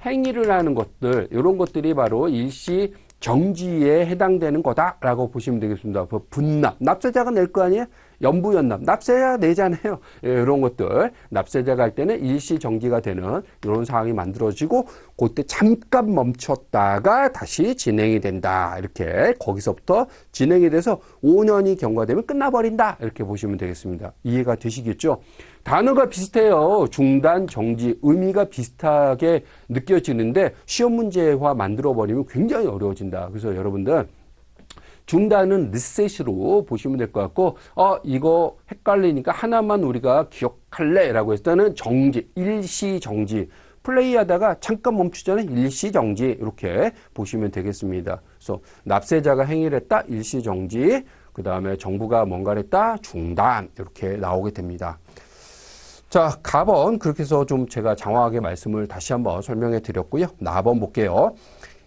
행위를 하는 것들, 이런 것들이 바로 일시 정지에 해당되는 거다라고 보시면 되겠습니다. 분납, 납세자가 낼 거 아니에요? 연부연납, 납세자 내잖아요. 예, 이런 것들 납세자가 할 때는 일시 정지가 되는 이런 상황이 만들어지고 그때 잠깐 멈췄다가 다시 진행이 된다. 이렇게 거기서부터 진행이 돼서 5년이 경과되면 끝나버린다. 이렇게 보시면 되겠습니다. 이해가 되시겠죠? 단어가 비슷해요. 중단, 정지, 의미가 비슷하게 느껴지는데 시험 문제화 만들어버리면 굉장히 어려워진다. 그래서 여러분들 중단은 리셋으로 보시면 될 것 같고, 이거 헷갈리니까 하나만 우리가 기억할래 라고 했을 때는 정지, 일시 정지. 플레이 하다가 잠깐 멈추잖아요. 일시 정지. 이렇게 보시면 되겠습니다. 그래서 납세자가 행위를 했다. 일시 정지. 그 다음에 정부가 뭔가를 했다. 중단. 이렇게 나오게 됩니다. 자, 가번. 그렇게 해서 좀 제가 장황하게 말씀을 다시 한번 설명해 드렸고요. 나번 볼게요.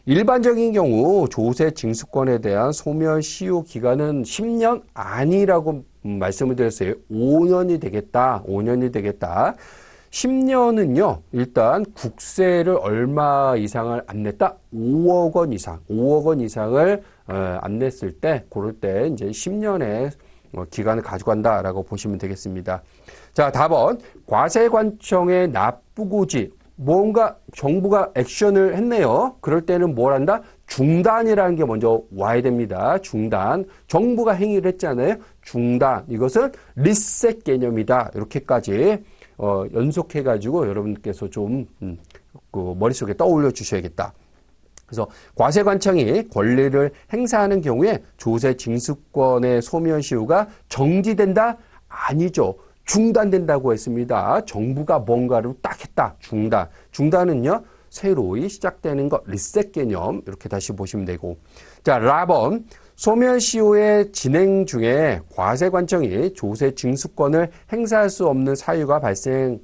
일반적인 경우 조세 징수권에 대한 소멸시효 기간은 10년 아니라고 말씀을 드렸어요. 5년이 되겠다. 5년이 되겠다. 10년은요. 일단 국세를 얼마 이상을 안 냈다? 5억 원 이상. 5억 원 이상을 안 냈을 때 그럴 때 이제 10년의 기간을 가져간다라고 보시면 되겠습니다. 자, 다번 과세관청의 납부고지. 뭔가 정부가 액션을 했네요. 그럴 때는 뭘 한다? 중단이라는 게 먼저 와야 됩니다. 중단. 정부가 행위를 했잖아요. 중단. 이것은 리셋 개념이다. 이렇게까지 연속해가지고 여러분께서 좀 머릿속에 떠올려 주셔야겠다. 그래서 과세관청이 권리를 행사하는 경우에 조세 징수권의 소멸시효가 정지된다? 아니죠. 중단된다고 했습니다. 정부가 뭔가를 딱 했다. 중단. 중단은요, 새로이 시작되는 것, 리셋 개념. 이렇게 다시 보시면 되고. 자, 라번. 소멸시효의 진행 중에 과세관청이 조세 징수권을 행사할 수 없는 사유가 발생하면,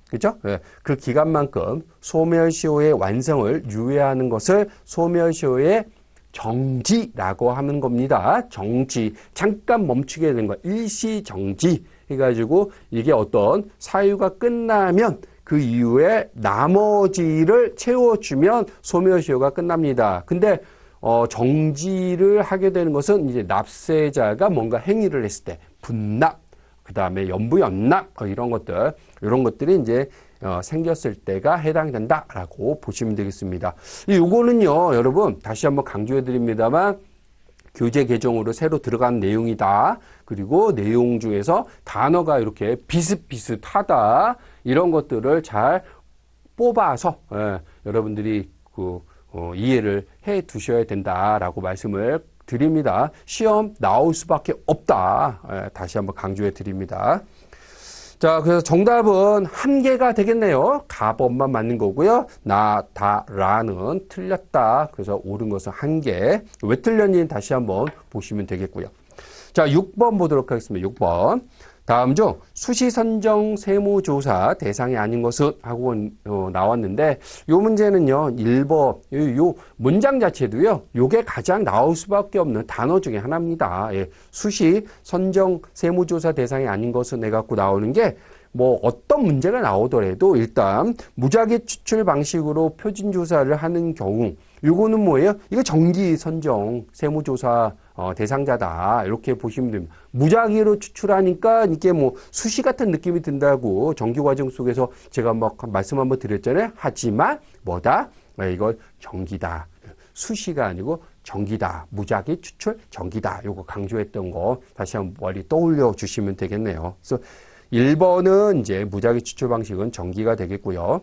그죠? 네. 그 기간만큼 소멸시효의 완성을 유예하는 것을 소멸시효의 정지라고 하는 겁니다. 정지. 잠깐 멈추게 되는 거. 일시 정지. 해가지고 이게 어떤 사유가 끝나면 그 이후에 나머지를 채워주면 소멸시효가 끝납니다. 근데 정지를 하게 되는 것은 이제 납세자가 뭔가 행위를 했을 때 분납, 그 다음에 연부연납 이런 것들이 이제 생겼을 때가 해당이 된다라고 보시면 되겠습니다. 요거는요, 여러분 다시 한번 강조해 드립니다만 교재 개정으로 새로 들어간 내용이다. 그리고 내용 중에서 단어가 이렇게 비슷비슷하다. 이런 것들을 잘 뽑아서 여러분들이 이해를 해 두셔야 된다라고 말씀을 드립니다. 시험 나올 수밖에 없다. 다시 한번 강조해 드립니다. 자, 그래서 정답은 한 개가 되겠네요. 가번만 맞는 거고요. 라는 틀렸다. 그래서 옳은 것은 한 개. 왜 틀렸는지 다시 한번 보시면 되겠고요. 자, 6번 보도록 하겠습니다. 6번. 다음 중 수시선정 세무조사 대상이 아닌 것은 하고 나왔는데 요 문제는요. 1번 요 문장 자체도요. 요게 가장 나올 수밖에 없는 단어 중에 하나입니다. 예, 수시선정 세무조사 대상이 아닌 것은 해갖고 나오는 게 뭐 어떤 문제가 나오더라도 일단 무작위 추출 방식으로 표준조사를 하는 경우 요거는 뭐예요? 이거 정기 선정 세무조사 대상자다. 이렇게 보시면 됩니다. 무작위로 추출하니까 이게 뭐 수시 같은 느낌이 든다고 정규과정 속에서 제가 막 말씀 한번 드렸잖아요. 하지만 뭐다? 이거 정기다. 수시가 아니고 정기다. 무작위 추출 정기다. 요거 강조했던 거 다시 한번 머리 떠올려 주시면 되겠네요. 그래서 1번은 이제 무작위 추출 방식은 정기가 되겠고요.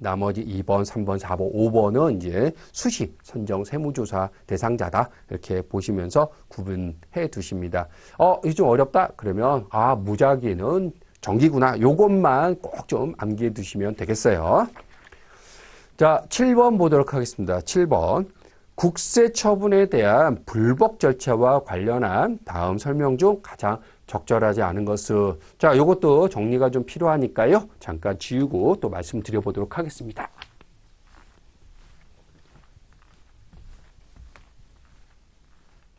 나머지 2번, 3번, 4번, 5번은 이제 수시 선정 세무조사 대상자다. 이렇게 보시면서 구분해 두십니다. 이게 좀 어렵다? 그러면, 무작위는 정기구나. 요것만 꼭 좀 암기해 두시면 되겠어요. 자, 7번 보도록 하겠습니다. 7번. 국세 처분에 대한 불복 절차와 관련한 다음 설명 중 가장 적절하지 않은 것은. 자, 요것도 정리가 좀 필요하니까요. 잠깐 지우고 또 말씀드려보도록 하겠습니다.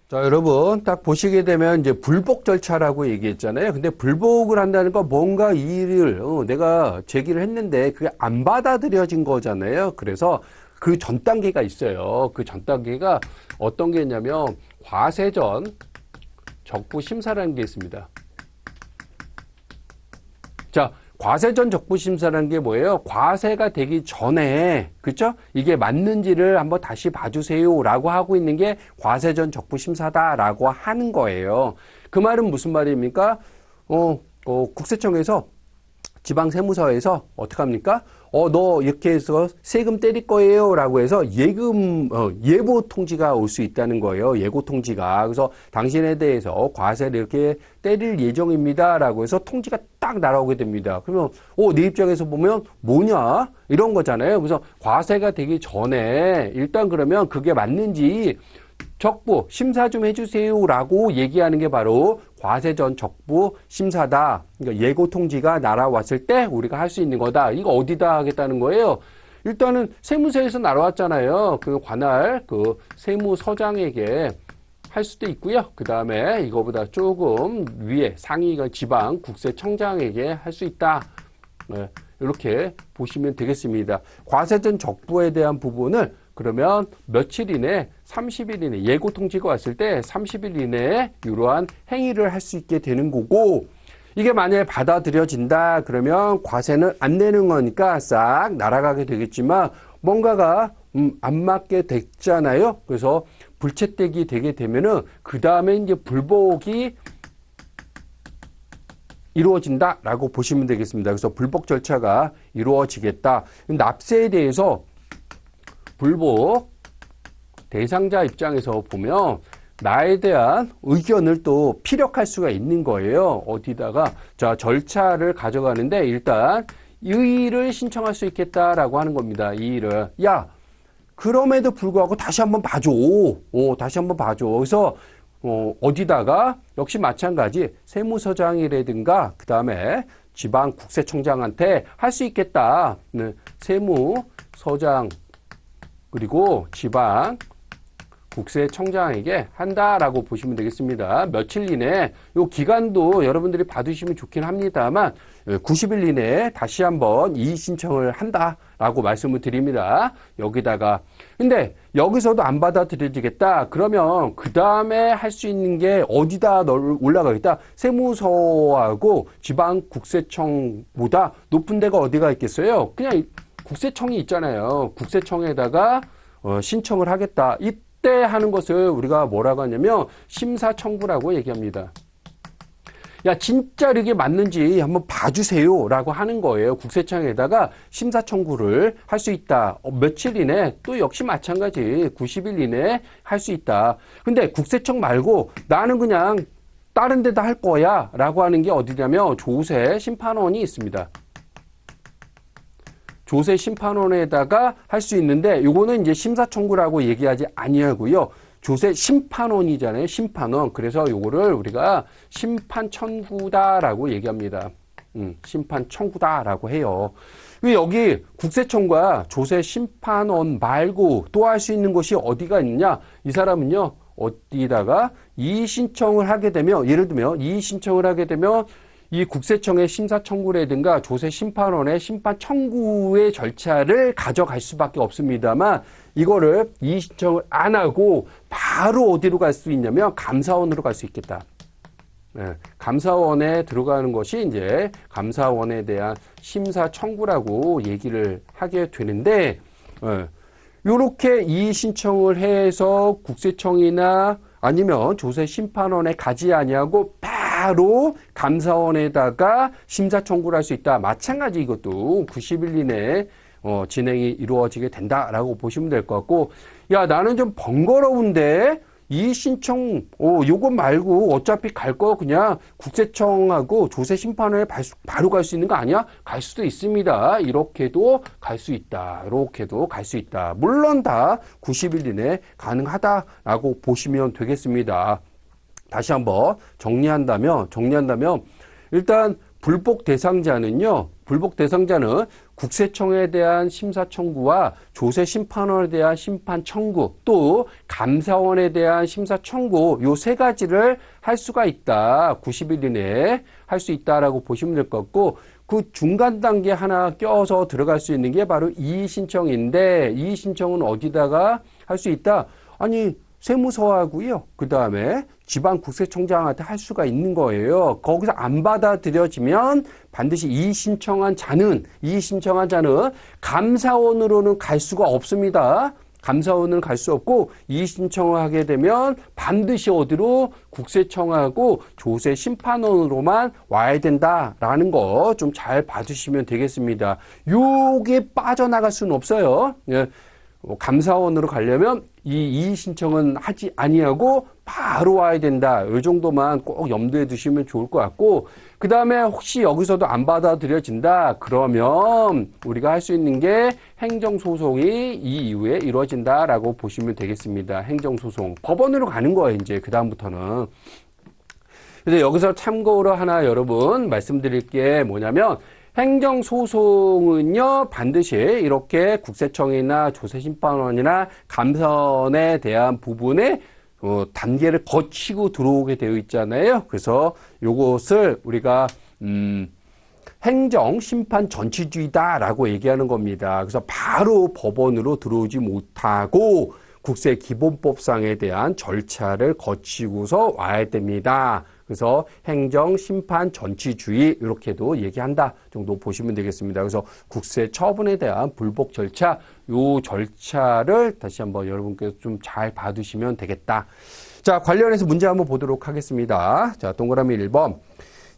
자, 여러분, 딱 보시게 되면 이제 불복 절차라고 얘기했잖아요. 근데 불복을 한다는 건 뭔가 이 일을, 내가 제기를 했는데 그게 안 받아들여진 거잖아요. 그래서 그 전 단계가 있어요. 그 전 단계가 어떤 게 있냐면, 과세전 적부 심사라는 게 있습니다. 자, 과세전 적부 심사라는 게 뭐예요? 과세가 되기 전에, 그렇죠? 이게 맞는지를 한번 다시 봐주세요라고 하고 있는 게 과세전 적부 심사다라고 하는 거예요. 그 말은 무슨 말입니까? 국세청에서 지방세무서에서 어떻게 합니까? 너 이렇게 해서 세금 때릴 거예요 라고 해서 예보 통지가 올 수 있다는 거예요. 예고 통지가. 그래서 당신에 대해서 과세를 이렇게 때릴 예정입니다 라고 해서 통지가 딱 날아오게 됩니다. 그러면 내 입장에서 보면 뭐냐? 이런 거잖아요. 그래서 과세가 되기 전에 일단 그러면 그게 맞는지 적부 심사 좀 해주세요라고 얘기하는 게 바로 과세전 적부 심사다. 그러니까 예고 통지가 날아왔을 때 우리가 할 수 있는 거다. 이거 어디다 하겠다는 거예요? 일단은 세무서에서 날아왔잖아요. 그 관할 그 세무서장에게 할 수도 있고요. 그 다음에 이거보다 조금 위에 상위가 지방 국세청장에게 할 수 있다. 네, 이렇게 보시면 되겠습니다. 과세전 적부에 대한 부분을 그러면 며칠 이내, 30일 이내, 예고 통지가 왔을 때 30일 이내에 이러한 행위를 할 수 있게 되는 거고, 이게 만약에 받아들여진다 그러면 과세는 안 내는 거니까 싹 날아가게 되겠지만 뭔가가 안 맞게 됐잖아요. 그래서 불채택이 되게 되면은 그 다음에 이제 불복이 이루어진다라고 보시면 되겠습니다. 그래서 불복 절차가 이루어지겠다. 납세에 대해서 불복 대상자 입장에서 보면 나에 대한 의견을 또 피력할 수가 있는 거예요. 어디다가 자 절차를 가져가는데 일단 이의를 신청할 수 있겠다라고 하는 겁니다. 이의를 야 그럼에도 불구하고 다시 한번 봐줘. 다시 한번 봐줘. 그래서 어디다가 역시 마찬가지 세무서장이라든가 그 다음에 지방 국세청장한테 할 수 있겠다. 세무서장 그리고 지방 국세청장에게 한다라고 보시면 되겠습니다. 며칠 이내에 이 기간도 여러분들이 봐두시면 좋긴 합니다만 90일 이내에 다시 한번 이의 신청을 한다라고 말씀을 드립니다. 여기다가 근데 여기서도 안 받아들여지겠다. 그러면 그 다음에 할 수 있는 게 어디다 올라가겠다. 세무서하고 지방 국세청보다 높은 데가 어디가 있겠어요? 그냥 국세청이 있잖아요. 국세청에다가 신청을 하겠다. 이때 하는 것을 우리가 뭐라고 하냐면 심사청구라고 얘기합니다. 야 진짜 이게 맞는지 한번 봐주세요 라고 하는 거예요. 국세청에다가 심사청구를 할 수 있다. 며칠 이내 또 역시 마찬가지 90일 이내에 할 수 있다. 근데 국세청 말고 나는 그냥 다른 데다 할 거야 라고 하는 게 어디냐면 조세 심판원이 있습니다. 조세 심판원에다가 할 수 있는데 요거는 이제 심사청구라고 얘기하지 아니하고요. 조세 심판원이잖아요. 심판원. 그래서 요거를 우리가 심판청구다라고 얘기합니다. 심판청구다라고 해요. 여기 국세청과 조세 심판원 말고 또 할 수 있는 곳이 어디가 있느냐? 이 사람은요. 어디다가 이의 신청을 하게 되면 예를 들면 이의 신청을 하게 되면 이 국세청의 심사청구라든가 조세심판원의 심판청구의 절차를 가져갈 수밖에 없습니다만 이거를 이의 신청을 안 하고 바로 어디로 갈 수 있냐면 감사원으로 갈 수 있겠다. 네, 감사원에 들어가는 것이 이제 감사원에 대한 심사청구라고 얘기를 하게 되는데 이렇게 이의 신청을 해서 국세청이나 아니면 조세심판원에 가지 아니하고 바로 감사원에다가 심사청구를 할 수 있다. 마찬가지 이것도 90일 이내에 진행이 이루어지게 된다라고 보시면 될 것 같고 야 나는 좀 번거로운데 이 신청 요거 말고 어차피 갈 거 그냥 국세청하고 조세심판원에 바로 갈 수 있는 거 아니야? 갈 수도 있습니다. 이렇게도 갈 수 있다. 이렇게도 갈 수 있다. 물론 다 90일 이내 가능하다라고 보시면 되겠습니다. 다시 한번 정리한다면 일단 불복 대상자는 국세청에 대한 심사 청구와 조세 심판원에 대한 심판 청구, 또 감사원에 대한 심사 청구, 요 세 가지를 할 수가 있다. 90일 이내에 할 수 있다라고 보시면 될 것 같고, 그 중간 단계 하나 껴서 들어갈 수 있는 게 바로 이의 신청인데, 이의 신청은 어디다가 할 수 있다? 아니, 세무서하고요. 그 다음에 지방국세청장한테 할 수가 있는 거예요. 거기서 안 받아들여지면 반드시 이의 신청한 자는 감사원으로는 갈 수가 없습니다. 감사원은 갈 수 없고 이의 신청을 하게 되면 반드시 어디로 국세청하고 조세 심판원으로만 와야 된다라는 거 좀 잘 봐주시면 되겠습니다. 요게 빠져나갈 수는 없어요. 예. 감사원으로 가려면 이 이의 신청은 하지 아니하고 바로 와야 된다. 이 정도만 꼭 염두에 두시면 좋을 것 같고, 그 다음에 혹시 여기서도 안 받아들여진다 그러면 우리가 할 수 있는 게 행정소송이 이 이후에 이루어진다라고 보시면 되겠습니다. 행정소송 법원으로 가는 거예요. 이제 그 다음부터는. 근데 여기서 참고로 하나 여러분 말씀드릴 게 뭐냐면, 행정소송은요, 반드시 이렇게 국세청이나 조세심판원이나 감사원에 대한 부분에 단계를 거치고 들어오게 되어 있잖아요. 그래서 요것을 우리가 행정심판 전치주의다라고 얘기하는 겁니다. 그래서 바로 법원으로 들어오지 못하고 국세기본법상에 대한 절차를 거치고서 와야 됩니다. 그래서 행정, 심판, 전치주의 이렇게도 얘기한다 정도 보시면 되겠습니다. 그래서 국세 처분에 대한 불복 절차, 요 절차를 다시 한번 여러분께서 좀 잘 봐두시면 되겠다. 자, 관련해서 문제 한번 보도록 하겠습니다. 자, 동그라미 1번.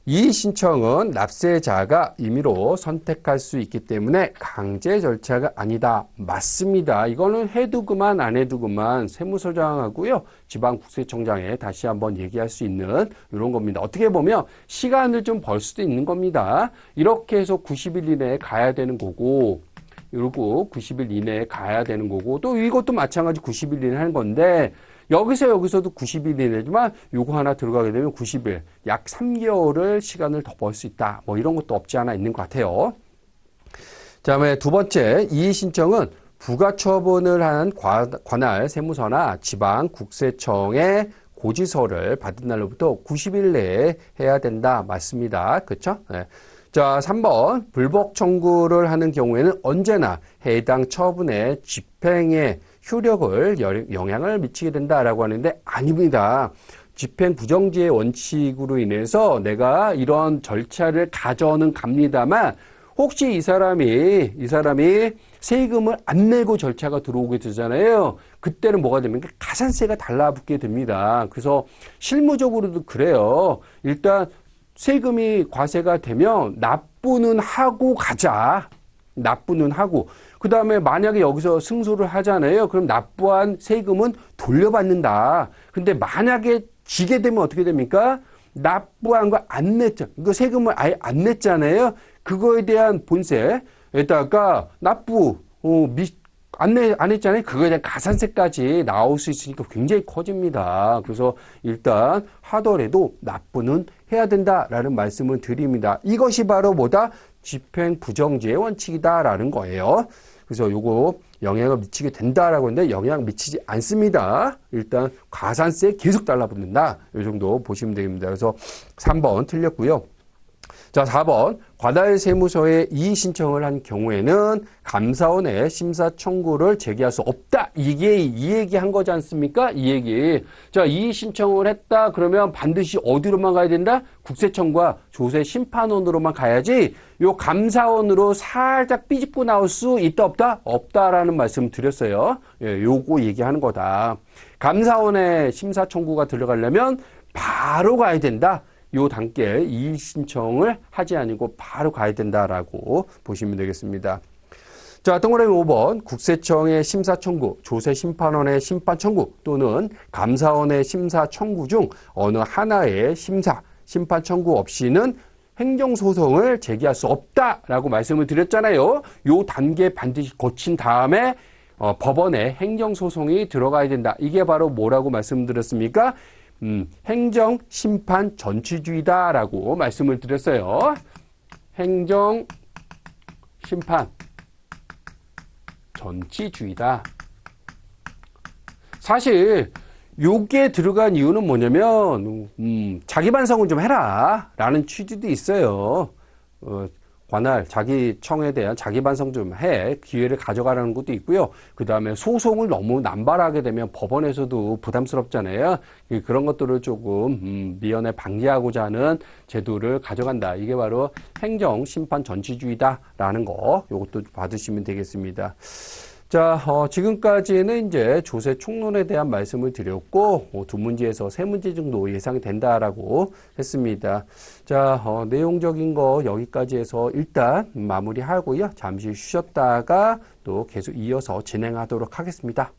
이의 신청은 납세자가 임의로 선택할 수 있기 때문에 강제 절차가 아니다. 맞습니다. 이거는 해도 그만 안 해도 그만 세무서장하고요. 지방국세청장에 다시 한번 얘기할 수 있는 이런 겁니다. 어떻게 보면 시간을 좀 벌 수도 있는 겁니다. 이렇게 해서 90일 이내에 가야 되는 거고, 이러고 90일 이내에 가야 되는 거고, 또 이것도 마찬가지 90일 이내에 하는 건데, 여기서도 90일 이내지만 요거 하나 들어가게 되면 90일, 약 3개월을 시간을 더 벌 수 있다. 뭐 이런 것도 없지 않아 있는 것 같아요. 다음에 두 번째, 이의 신청은 부가처분을 한 관할 세무서나 지방국세청의 고지서를 받은 날로부터 90일 내에 해야 된다. 맞습니다. 그렇죠? 네. 자, 3번. 불복 청구를 하는 경우에는 언제나 해당 처분의 집행에 효력을 영향을 미치게 된다라고 하는데 아닙니다. 집행 부정지의 원칙으로 인해서 내가 이런 절차를 가져는 갑니다만 혹시 이 사람이 세금을 안 내고 절차가 들어오게 되잖아요. 그때는 뭐가 됩니까? 가산세가 달라붙게 됩니다. 그래서 실무적으로도 그래요. 일단 세금이 과세가 되면 납부는 하고 가자. 납부는 하고. 그 다음에 만약에 여기서 승소를 하잖아요. 그럼 납부한 세금은 돌려받는다. 근데 만약에 지게 되면 어떻게 됩니까? 납부한 거 안 냈죠. 이거 세금을 아예 안 냈잖아요. 그거에 대한 본세에다가 안 했잖아요. 그거에 대한 가산세까지 나올 수 있으니까 굉장히 커집니다. 그래서 일단 하더라도 납부는 해야 된다라는 말씀을 드립니다. 이것이 바로 뭐다? 집행 부정지의 원칙이다라는 거예요. 그래서 요거 영향을 미치게 된다라고 하는데 영향 미치지 않습니다. 일단 가산세 계속 달라붙는다. 이 정도 보시면 됩니다. 그래서 3번 틀렸고요. 자, 4번. 관할 세무서에 이의 신청을 한 경우에는 감사원에 심사 청구를 제기할 수 없다. 이게 이 얘기 한 거지 않습니까? 이 얘기. 자, 이의 신청을 했다. 그러면 반드시 어디로만 가야 된다? 국세청과 조세 심판원으로만 가야지. 요 감사원으로 살짝 삐집고 나올 수 있다 없다? 없다라는 말씀 드렸어요. 예, 요거 얘기하는 거다. 감사원에 심사 청구가 들어가려면 바로 가야 된다. 요 단계에 이의 신청을 하지 아니고 바로 가야 된다라고 보시면 되겠습니다. 자, 동그라미 5번. 국세청의 심사 청구, 조세 심판원의 심판 청구 또는 감사원의 심사 청구 중 어느 하나의 심판 청구 없이는 행정소송을 제기할 수 없다라고 말씀을 드렸잖아요. 요 단계 반드시 거친 다음에 법원에 행정소송이 들어가야 된다. 이게 바로 뭐라고 말씀드렸습니까? 행정, 심판, 전치주의다라고 말씀을 드렸어요. 행정, 심판, 전치주의다. 사실 요게 들어간 이유는 뭐냐면 자기 반성을 좀 해라 라는 취지도 있어요. 관할, 자기 청에 대한 자기 반성 좀 해 기회를 가져가라는 것도 있고요. 그 다음에 소송을 너무 남발하게 되면 법원에서도 부담스럽잖아요. 그런 것들을 조금 미연에 방지하고자 하는 제도를 가져간다. 이게 바로 행정, 심판, 전치주의다라는 거, 요것도 받으시면 되겠습니다. 자, 지금까지는 이제 조세 총론에 대한 말씀을 드렸고, 두 문제에서 세 문제 정도 예상이 된다라고 했습니다. 자, 내용적인 거 여기까지 해서 일단 마무리하고요. 잠시 쉬었다가 또 계속 이어서 진행하도록 하겠습니다.